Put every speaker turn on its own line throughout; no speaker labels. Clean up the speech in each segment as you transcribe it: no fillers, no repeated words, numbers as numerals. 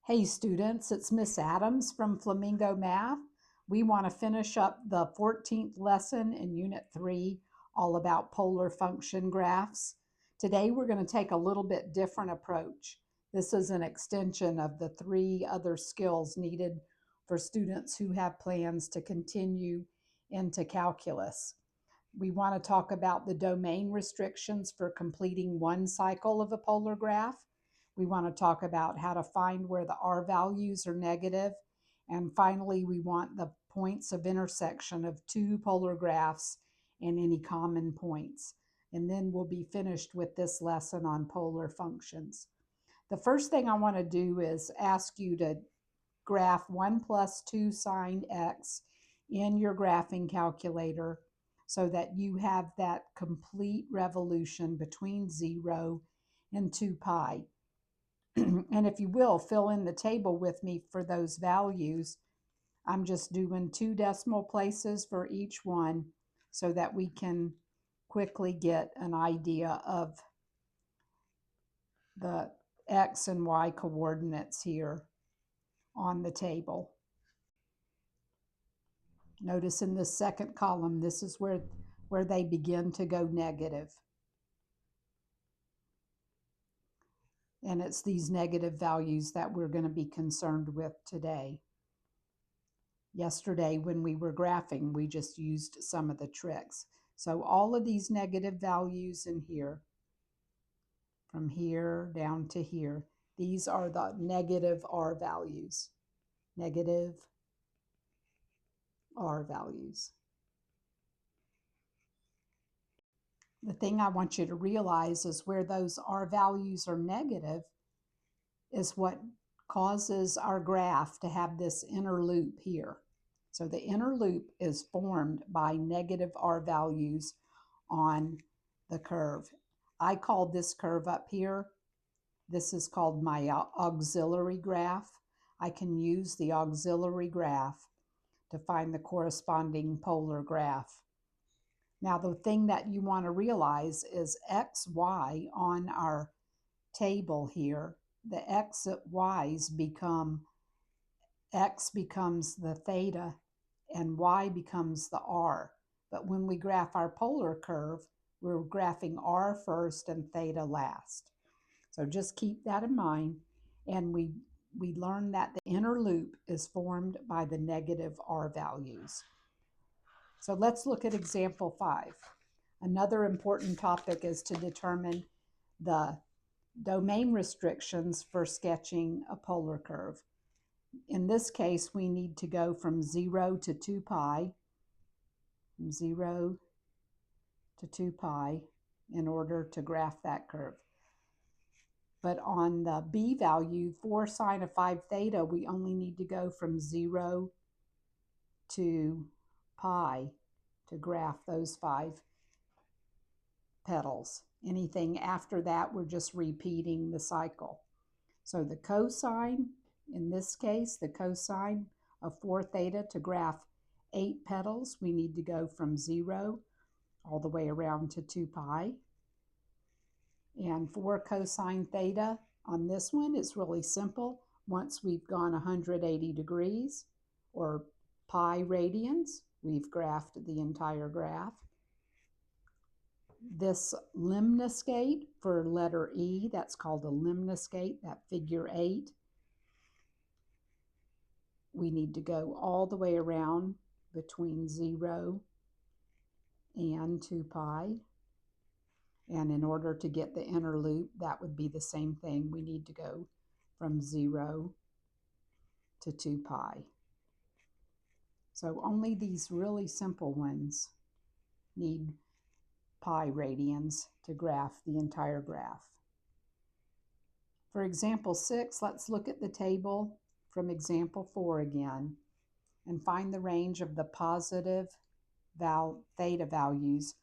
Hey students, it's Miss Adams from Flamingo Math. We want to finish up the 14th lesson in Unit 3, all about polar function graphs. Today we're going to take a little bit different approach. This is an extension of the 3 other skills needed for students who have plans to continue into calculus. We want to talk about the domain restrictions for completing one cycle of a polar graph. We want to talk about how to find where the R values are negative. And finally, we want the points of intersection of 2 polar graphs and any common points. And then we'll be finished with this lesson on polar functions. The first thing I want to do is ask you to graph 1 plus 2 sine x in your graphing calculator so that you have that complete revolution between 0 and 2 pi. And if you will, fill in the table with me for those values. I'm just doing 2 decimal places for each one so that we can quickly get an idea of the x and y coordinates here on the table. Notice in the second column, this is where they begin to go negative. And it's these negative values that we're going to be concerned with today. Yesterday, when we were graphing, we just used some of the tricks. So all of these negative values in here, from here down to here, these are the negative R values. Negative R values. The thing I want you to realize is where those R values are negative is what causes our graph to have this inner loop here. So the inner loop is formed by negative R values on the curve. I called this curve up here, this is called my auxiliary graph. I can use the auxiliary graph to find the corresponding polar graph. Now the thing that you want to realize is x, y on our table here, the x at y's become, x becomes the theta and y becomes the r. But when we graph our polar curve, we're graphing r first and theta last. So just keep that in mind. And we learned that the inner loop is formed by the negative r values. So let's look at example 5. Another important topic is to determine the domain restrictions for sketching a polar curve. In this case, we need to go from 0 to 2 pi, from 0 to 2 pi in order to graph that curve. But on the b value, 4 sine of 5 theta, we only need to go from 0 to pi to graph those 5 petals. Anything after that, we're just repeating the cycle. So the cosine, in this case, the cosine of 4 theta to graph 8 petals, we need to go from 0 all the way around to 2 pi. And for cosine theta on this one, it's really simple. Once we've gone 180 degrees or pi radians, we've graphed the entire graph. This lemniscate for letter E, that's called a lemniscate, that figure 8. We need to go all the way around between 0 and 2 pi. And in order to get the inner loop, that would be the same thing. We need to go from 0 to 2 pi. So only these really simple ones need pi radians to graph the entire graph. For example 6, let's look at the table from example 4 again and find the range of the positive theta values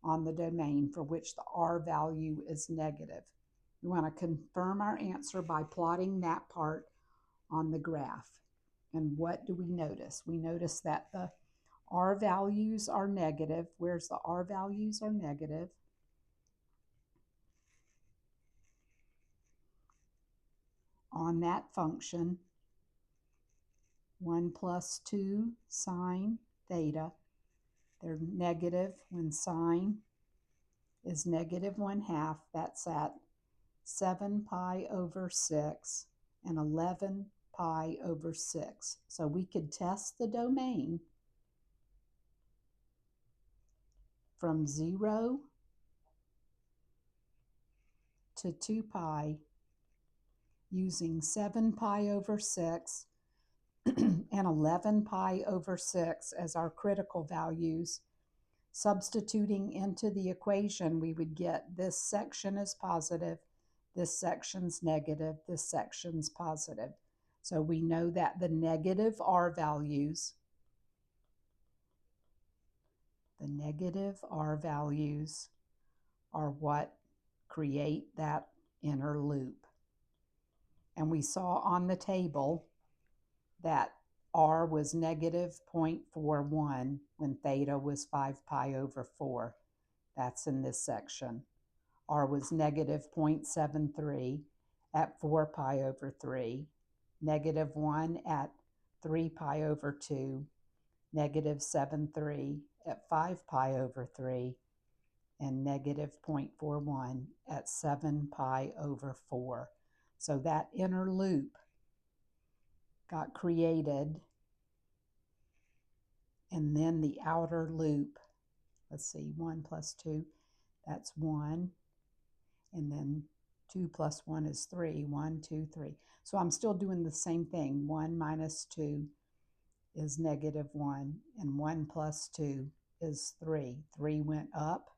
on the domain for which the R value is negative. We want to confirm our answer by plotting that part on the graph. And what do we notice? We notice that the R values are negative. Where's the R values are negative? on that function, 1 plus 2 sine theta. They're negative when sine is negative 1/2. That's at 7 pi over 6 and 11 pi over 6. So we could test the domain from 0 to 2 pi using 7 pi over 6 and 11 pi over 6 as our critical values. Substituting into the equation, we would get this section is positive, this section's negative, this section's positive. So we know that the negative R values, are what create that inner loop. And we saw on the table that R was negative 0.41 when theta was 5 pi over 4. That's in this section. R was negative 0.73 at 4 pi over 3, negative 1 at 3 pi over 2, negative 7.3 at 5 pi over 3, and negative 0.41 at 7 pi over 4. So that inner loop got created, and then the outer loop, let's see, 1 plus 2, that's 1, and then 2 plus 1 is 3, 1, 2, 3. So I'm still doing the same thing. 1 minus 2 is negative 1, and 1 plus 2 is 3. 3 went up.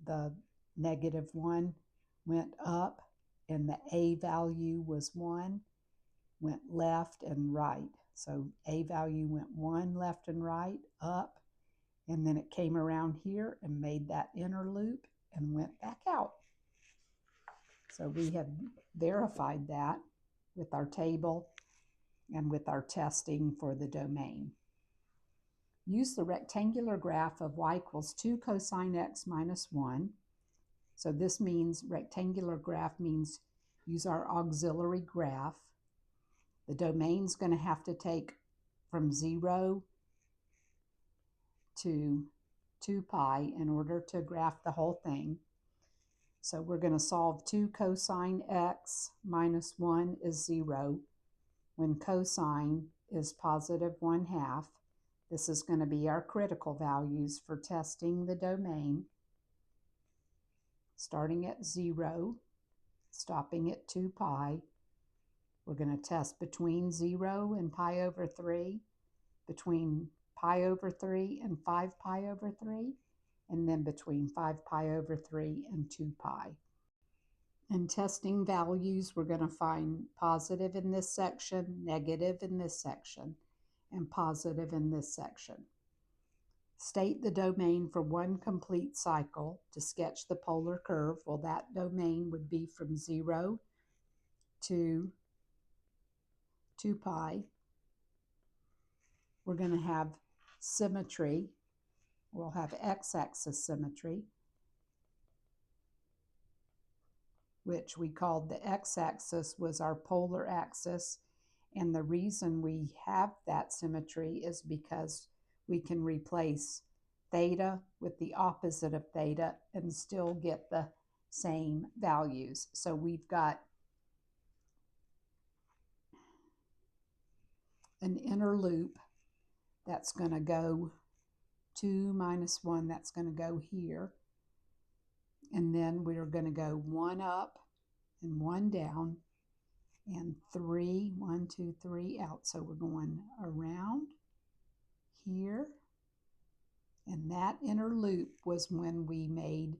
The negative 1 went up, and the A value was 1, went left and right. So A value went 1 left and right, up, and then it came around here and made that inner loop and went back out. So we have verified that with our table and with our testing for the domain. Use the rectangular graph of y equals 2 cosine x minus 1. So this means rectangular graph means use our auxiliary graph. The domain's going to have to take from 0 to 2 pi in order to graph the whole thing. So we're going to solve 2 cosine x minus 1 is 0 when cosine is positive 1/2. This is going to be our critical values for testing the domain. Starting at 0, stopping at 2 pi. We're going to test between 0 and pi over 3, between pi over 3 and 5 pi over 3, and then between 5 pi over 3 and 2 pi. In testing values, we're going to find positive in this section, negative in this section, and positive in this section. State the domain for one complete cycle to sketch the polar curve. Well, that domain would be from 0 to 2 pi. We're going to have symmetry. We'll have x-axis symmetry, which we called the x-axis was our polar axis. And the reason we have that symmetry is because we can replace theta with the opposite of theta and still get the same values. So we've got an inner loop that's going to go 2 minus 1, that's going to go here. And then we're going to go 1 up and 1 down and 3, 1, 2, 3 out. So we're going around here. And that inner loop was when we made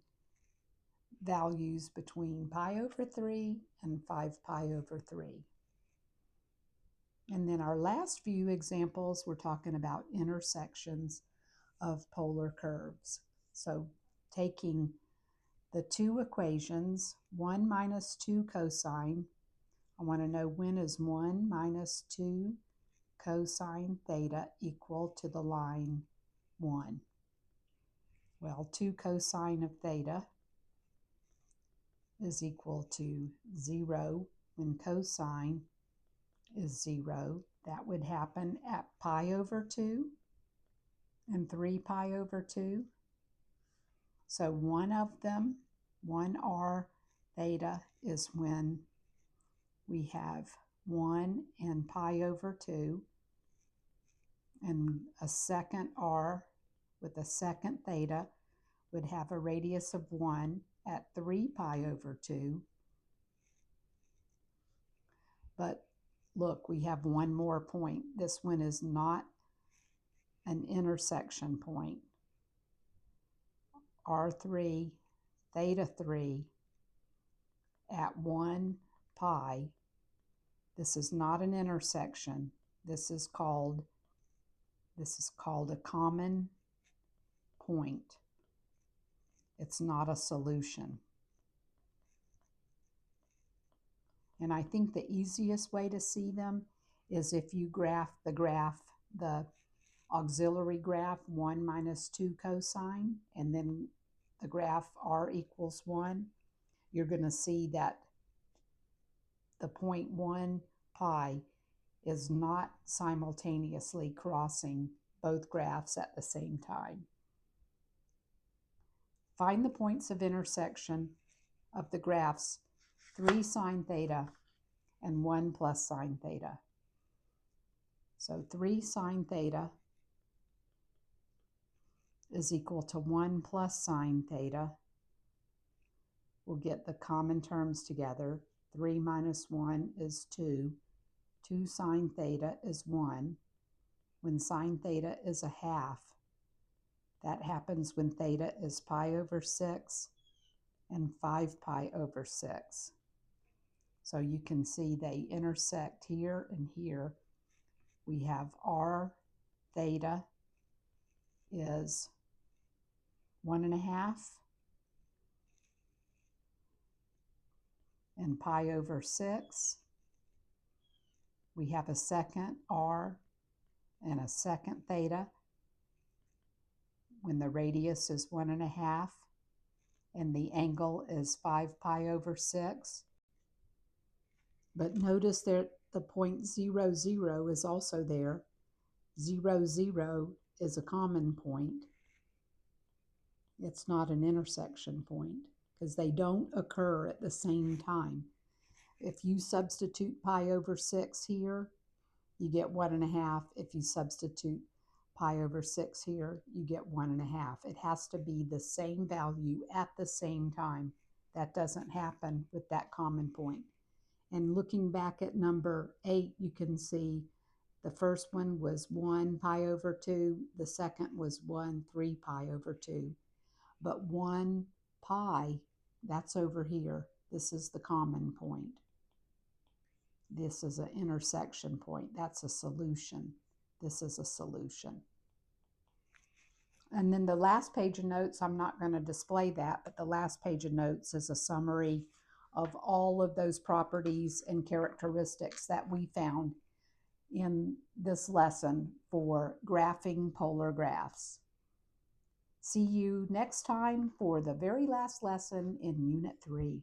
values between pi over 3 and 5 pi over 3. And then our last few examples, we're talking about intersections of polar curves. So taking the two equations, 1 minus 2 cosine, I want to know when is 1 minus 2 cosine theta equal to the line 1. Well, 2 cosine of theta is equal to 0 when cosine is 0. That would happen at pi over 2 and 3 pi over 2. So one of them, 1r theta, is when we have 1 and pi over 2, and a second r with a second theta would have a radius of 1 at 3 pi over 2. But look, we have one more point. This one is not an intersection point. R3 theta 3 at 1 pi. This is not an intersection. This is called a common point. It's not a solution. And I think the easiest way to see them is if you graph the auxiliary graph 1 minus 2 cosine, and then the graph r equals 1, you're going to see that the point 1 pi is not simultaneously crossing both graphs at the same time. Find the points of intersection of the graphs 3 sine theta and 1 plus sine theta. So 3 sine theta is equal to 1 plus sine theta. We'll get the common terms together. 3 minus 1 is 2. 2 sine theta is 1. When sine theta is a half, that happens when theta is pi over 6 and 5 pi over 6. So you can see they intersect here and here. We have r theta is 1.5 and pi over 6. We have a second r and a second theta when the radius is 1.5 and the angle is 5 pi over 6. But notice that the point 0, 0 is also there. 0, 0 is a common point. It's not an intersection point because they don't occur at the same time. If you substitute pi over 6 here, you get 1.5. If you substitute pi over 6 here, you get 1.5. It has to be the same value at the same time. That doesn't happen with that common point. And looking back at number 8, you can see the first one was 1 pi over 2. The second was 3 pi over 2. But 1 pi, that's over here. This is the common point. This is an intersection point. That's a solution. This is a solution. And then the last page of notes, I'm not going to display that, but the last page of notes is a summary of all of those properties and characteristics that we found in this lesson for graphing polar graphs. See you next time for the very last lesson in Unit 3.